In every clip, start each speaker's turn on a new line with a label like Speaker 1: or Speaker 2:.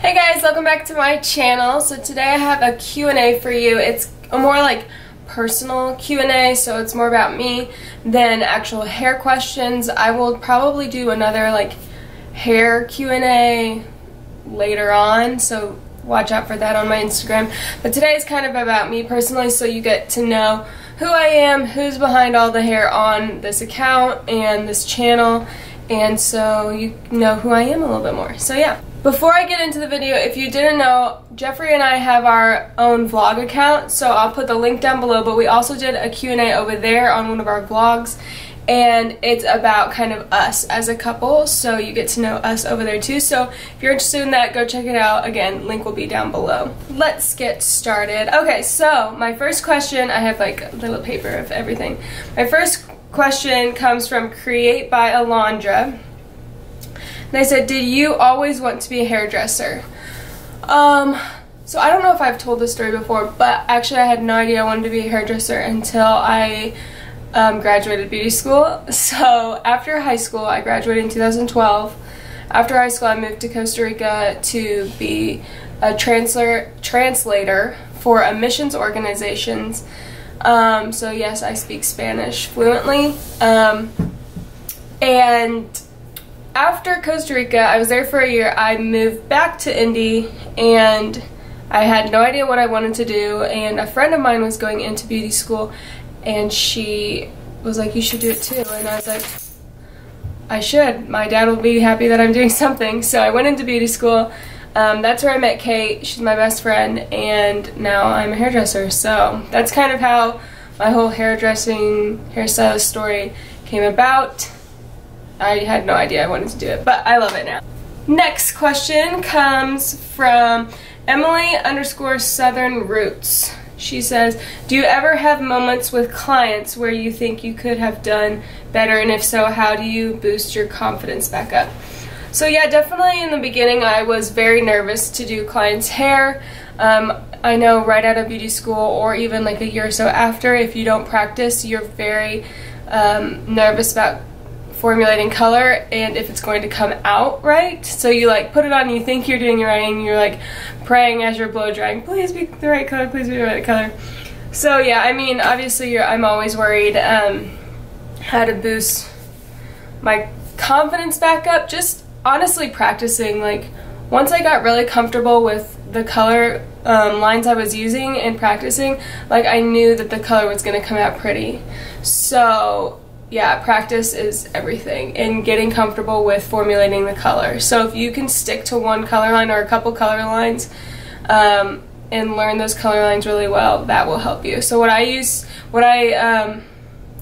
Speaker 1: Hey guys, welcome back to my channel. So today I have a Q&A for you. It's a more like personal Q&A, so it's more about me than actual hair questions. I will probably do another like hair Q&A later on, so watch out for that on my Instagram. But today is kind of about me personally, so you get to know who I am, who's behind all the hair on this account and this channel, and so you know who I am a little bit more. So yeah. Before I get into the video, if you didn't know, Jeffrey and I have our own vlog account, so I'll put the link down below, but we also did a Q&A over there on one of our vlogs, and it's about kind of us as a couple, so you get to know us over there too. So if you're interested in that, go check it out. Again, link will be down below. Let's get started. Okay, so my first question, I have like a little paper of everything. My first question comes from Create by Alondra. And I said, did you always want to be a hairdresser? So I don't know if I've told this story before, but actually I had no idea I wanted to be a hairdresser until I graduated beauty school. So after high school, I graduated in 2012. After high school, I moved to Costa Rica to be a translator for admissions organizations. So yes, I speak Spanish fluently. And after Costa Rica, I was there for a year. I moved back to Indy and I had no idea what I wanted to do, and a friend of mine was going into beauty school and she was like, you should do it too. And I was like, I should. My dad will be happy that I'm doing something. So I went into beauty school. That's where I met Kate. She's my best friend, and now I'm a hairdresser. So that's kind of how my whole hairdressing, hairstylist story came about. I had no idea I wanted to do it, but I love it now. Next question comes from Emily_Southern Roots. She says, do you ever have moments with clients where you think you could have done better, and if so, how do you boost your confidence back up? So yeah, definitely in the beginning I was very nervous to do clients' hair. I know right out of beauty school, or even like a year or so after, if you don't practice, you're very nervous about formulating color and if it's going to come out right. So you like put it on, you think you're doing it right, and you're like praying as you're blow drying, please be the right color, please be the right color. So yeah, I mean, obviously I'm always worried how to boost my confidence back up. Just honestly practicing. Like once I got really comfortable with the color lines I was using and practicing, like I knew that the color was going to come out pretty. So yeah, practice is everything, and getting comfortable with formulating the color. So if you can stick to one color line or a couple color lines and learn those color lines really well, that will help you. So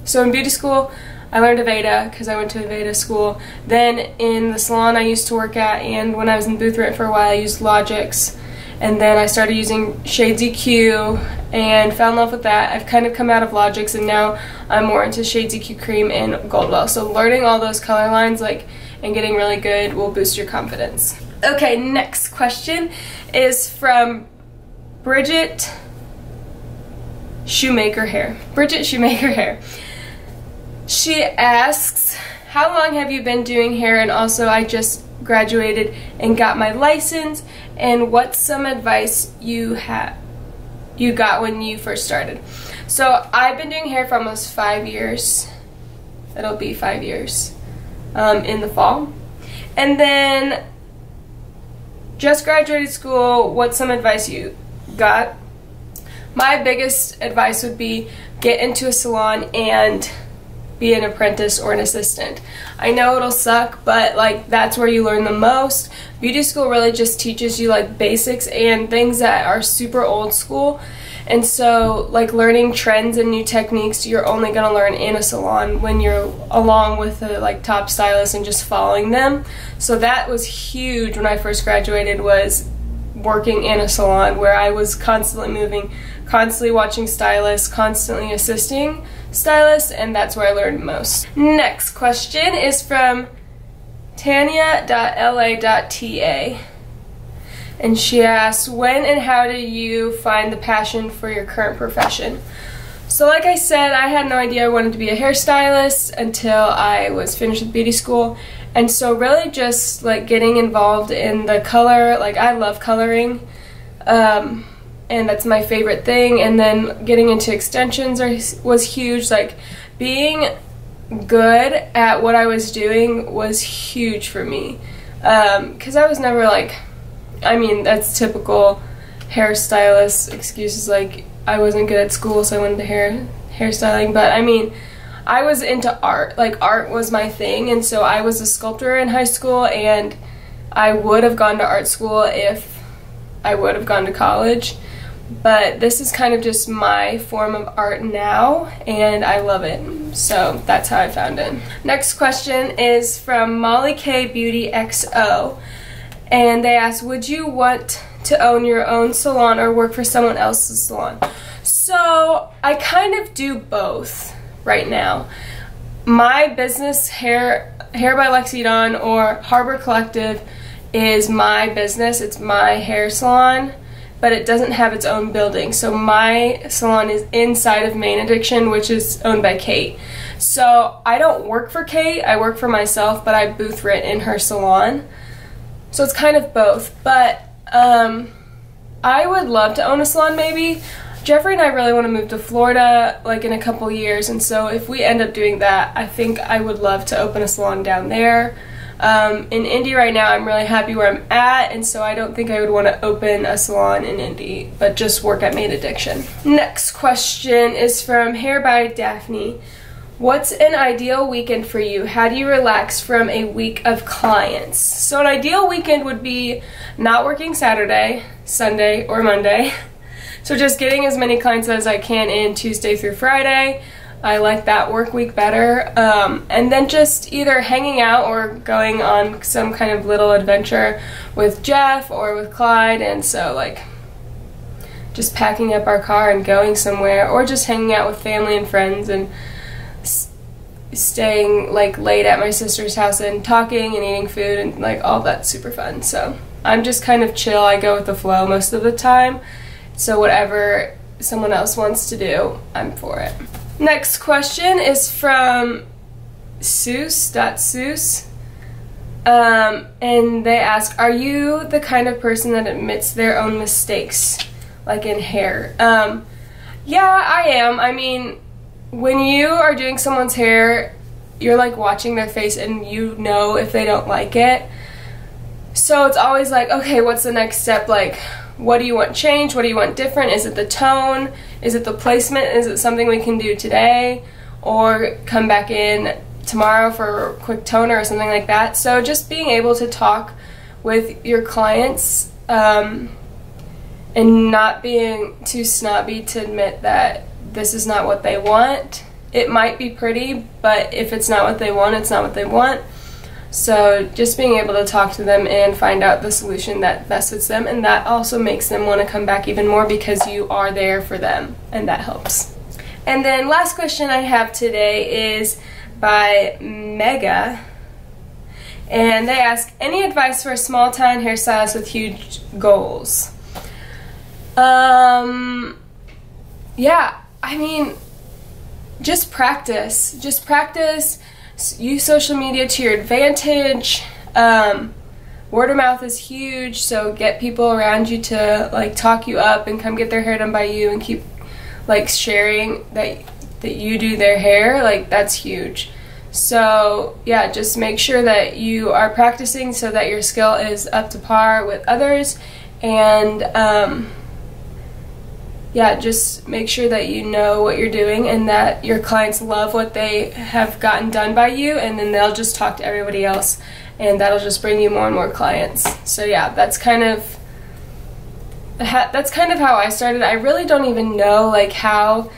Speaker 1: so in beauty school, I learned Aveda because I went to Aveda school. Then in the salon I used to work at, and when I was in booth rent for a while, I used Logix. And then I started using Shades EQ and fell in love with that. I've kind of come out of Logix, and now I'm more into Shades EQ Cream and Goldwell. So learning all those color lines and getting really good will boost your confidence. Okay, next question is from Bridget Shoemaker Hair. Bridget Shoemaker Hair. She asks, how long have you been doing hair? And also, I just graduated and got my license, and what's some advice you got when you first started? So I've been doing hair for almost 5 years. It'll be 5 years in the fall. And then just graduated school. What's some advice you got? My biggest advice would be get into a salon and be an apprentice or an assistant. I know it'll suck, but like that's where you learn the most. Beauty school really just teaches you like basics and things that are super old school, and so like learning trends and new techniques you're only gonna learn in a salon when you're along with the like top stylists and just following them. So that was huge when I first graduated, was working in a salon where I was constantly moving, constantly watching stylists, constantly assisting stylists, and that's where I learned most. Next question is from Tanya.la.ta, and she asks, when and how did you find the passion for your current profession? So like I said, I had no idea I wanted to be a hairstylist until I was finished with beauty school, And so really just like getting involved in the color, like I love coloring, and that's my favorite thing. And then getting into extensions was huge. Like being good at what I was doing was huge for me, because I was never like, I mean, that's typical hairstylist excuses, like I wasn't good at school so I went into hairstyling. But I mean, I was into art, like art was my thing, and so I was a sculptor in high school, and I would have gone to art school if I would have gone to college. But this is kind of just my form of art now, and I love it. So that's how I found it. Next question is from Molly K Beauty XO, and they ask, would you want to own your own salon or work for someone else's salon? So I kind of do both right now. My business, Hair by Lexi or Harbor Collective, is my business. It's my hair salon, but it doesn't have its own building. So my salon is inside of Main Addiction, which is owned by Kate. So I don't work for Kate, I work for myself, but I booth rent in her salon. So it's kind of both. But I would love to own a salon maybe. Jeffrey and I really want to move to Florida like in a couple years, and so if we end up doing that, I think I would love to open a salon down there. In Indy right now, I'm really happy where I'm at, and so I don't think I would want to open a salon in Indy, but just work at Main Addiction. Next question is from Hair by Daphne. What's an ideal weekend for you? How do you relax from a week of clients? So an ideal weekend would be not working Saturday, Sunday, or Monday. So just getting as many clients as I can in Tuesday through Friday. I like that work week better. And then just either hanging out or going on some kind of little adventure with Jeff or with Clyde. And so like just packing up our car and going somewhere, or just hanging out with family and friends and staying like late at my sister's house and talking and eating food, and like all that's super fun. So I'm just kind of chill. I go with the flow most of the time. So whatever someone else wants to do, I'm for it. Next question is from Seuss.Seuss. And they ask, are you the kind of person that admits their own mistakes, like in hair? Yeah, I am. I mean, when you are doing someone's hair, you're like watching their face and you know if they don't like it. So it's always like, okay, what's the next step? Like, what do you want changed? What do you want different? Is it the tone? Is it the placement? Is it something we can do today? Or come back in tomorrow for a quick toner or something like that. So just being able to talk with your clients, and not being too snobby to admit that this is not what they want. It might be pretty, but if it's not what they want, it's not what they want. So just being able to talk to them and find out the solution that best fits them, and that also makes them want to come back even more because you are there for them, and that helps. And then last question I have today is by Mega, and they ask, any advice for a small town hairstylist with huge goals? Yeah, I mean, just practice. Just practice. Use social media to your advantage. Word of mouth is huge, so get people around you to like talk you up and come get their hair done by you, and keep like sharing that you do their hair. Like, that's huge. So yeah, just make sure that you are practicing so that your skill is up to par with others, and yeah, just make sure that you know what you're doing and that your clients love what they have gotten done by you, and then they'll just talk to everybody else, and that'll just bring you more and more clients. So yeah, that's kind of how I started. I really don't even know like how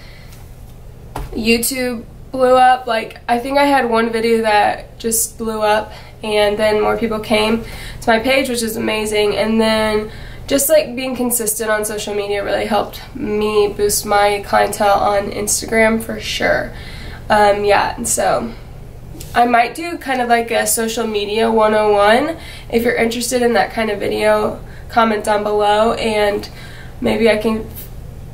Speaker 1: YouTube blew up. Like, I think I had one video that just blew up, and then more people came to my page, which is amazing. And then just like being consistent on social media really helped me boost my clientele on Instagram for sure. Yeah, and so I might do kind of like a social media 101. If you're interested in that kind of video, comment down below, and maybe I can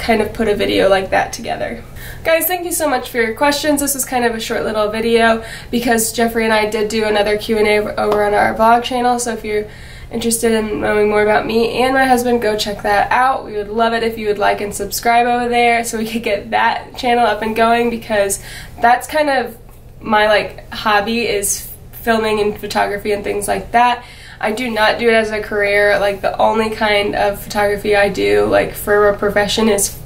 Speaker 1: kind of put a video like that together. Guys, thank you so much for your questions. This was kind of a short little video because Jeffrey and I did do another Q&A over on our vlog channel, so if you're interested in knowing more about me and my husband, go check that out. We would love it if you would like and subscribe over there so we could get that channel up and going, because that's kind of my like hobby, is filming and photography and things like that. I do not do it as a career. Like, the only kind of photography I do like for a profession is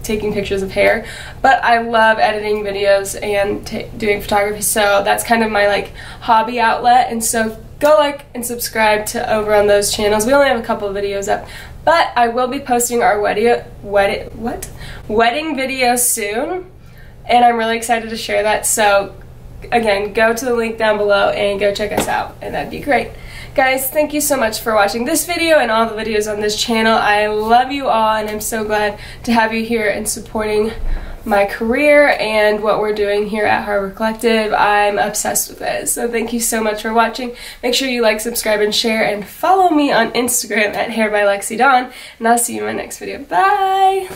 Speaker 1: taking pictures of hair, but I love editing videos and doing photography, so that's kind of my like hobby outlet. And so go like and subscribe to over on those channels. We only have a couple of videos up, but I will be posting our wedding video soon, and I'm really excited to share that. So again, go to the link down below and go check us out, and that'd be great. Guys, thank you so much for watching this video and all the videos on this channel. I love you all, and I'm so glad to have you here and supporting my career and what we're doing here at Harbor Collective. I'm obsessed with it. So thank you so much for watching. Make sure you like, subscribe, and share, and follow me on Instagram at Hair by Lexi Dawn, and I'll see you in my next video. Bye!